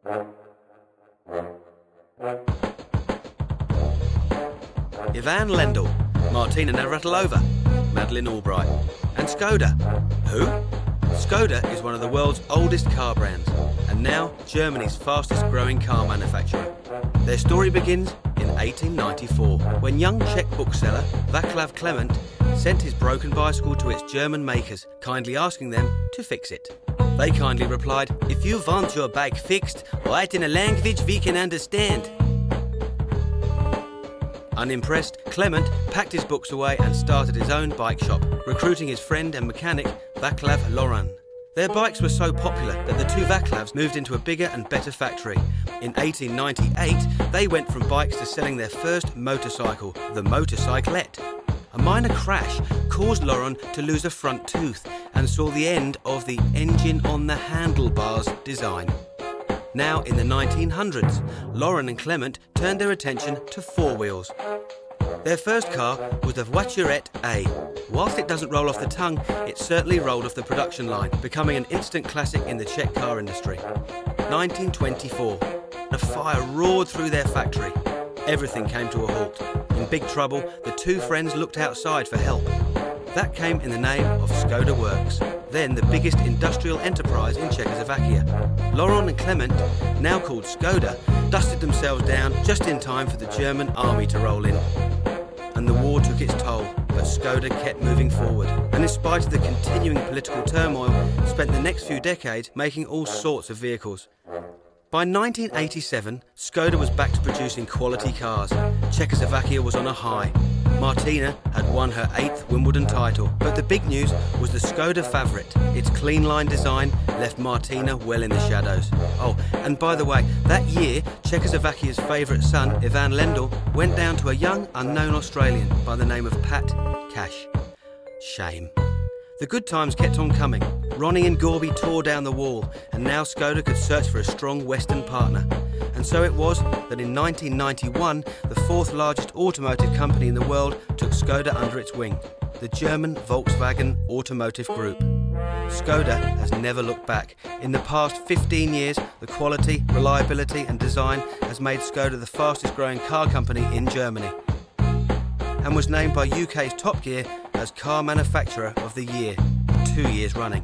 Ivan Lendl, Martina Navratilova, Madeleine Albright, and Skoda. Who? Skoda is one of the world's oldest car brands, and now Germany's fastest growing car manufacturer. Their story begins in 1894, when young Czech bookseller Václav Klement sent his broken bicycle to its German makers, kindly asking them to fix it. They kindly replied, "If you want your bike fixed, write in a language we can understand." Unimpressed, Clement packed his books away and started his own bike shop, recruiting his friend and mechanic Václav Loran. Their bikes were so popular that the two Václavs moved into a bigger and better factory. In 1898, they went from bikes to selling their first motorcycle, the motorcyclette. A minor crash caused Loran to lose a front tooth and saw the end of the engine on the handlebars design. Now, in the 1900s, Loran and Clement turned their attention to four wheels. Their first car was the Voiturette A. Whilst it doesn't roll off the tongue, it certainly rolled off the production line, becoming an instant classic in the Czech car industry. 1924. A fire roared through their factory. Everything came to a halt. In big trouble, the two friends looked outside for help. That came in the name of Skoda Works, then the biggest industrial enterprise in Czechoslovakia. Loran and Clement, now called Skoda, dusted themselves down just in time for the German army to roll in. And the war took its toll, but Skoda kept moving forward, and in spite of the continuing political turmoil, spent the next few decades making all sorts of vehicles. By 1987, Skoda was back to producing quality cars. Czechoslovakia was on a high. Martina had won her 8th Wimbledon title, but the big news was the Skoda Favorit. Its clean line design left Martina well in the shadows. Oh, and by the way, that year, Czechoslovakia's favourite son, Ivan Lendl, went down to a young, unknown Australian by the name of Pat Cash. Shame. The good times kept on coming. Ronnie and Gorby tore down the wall, and now Skoda could search for a strong Western partner. And so it was that in 1991, the fourth largest automotive company in the world took Skoda under its wing, the German Volkswagen Automotive Group. Skoda has never looked back. In the past 15 years, the quality, reliability and design has made Skoda the fastest growing car company in Germany, and was named by UK's Top Gear as Car Manufacturer of the Year, 2 years running.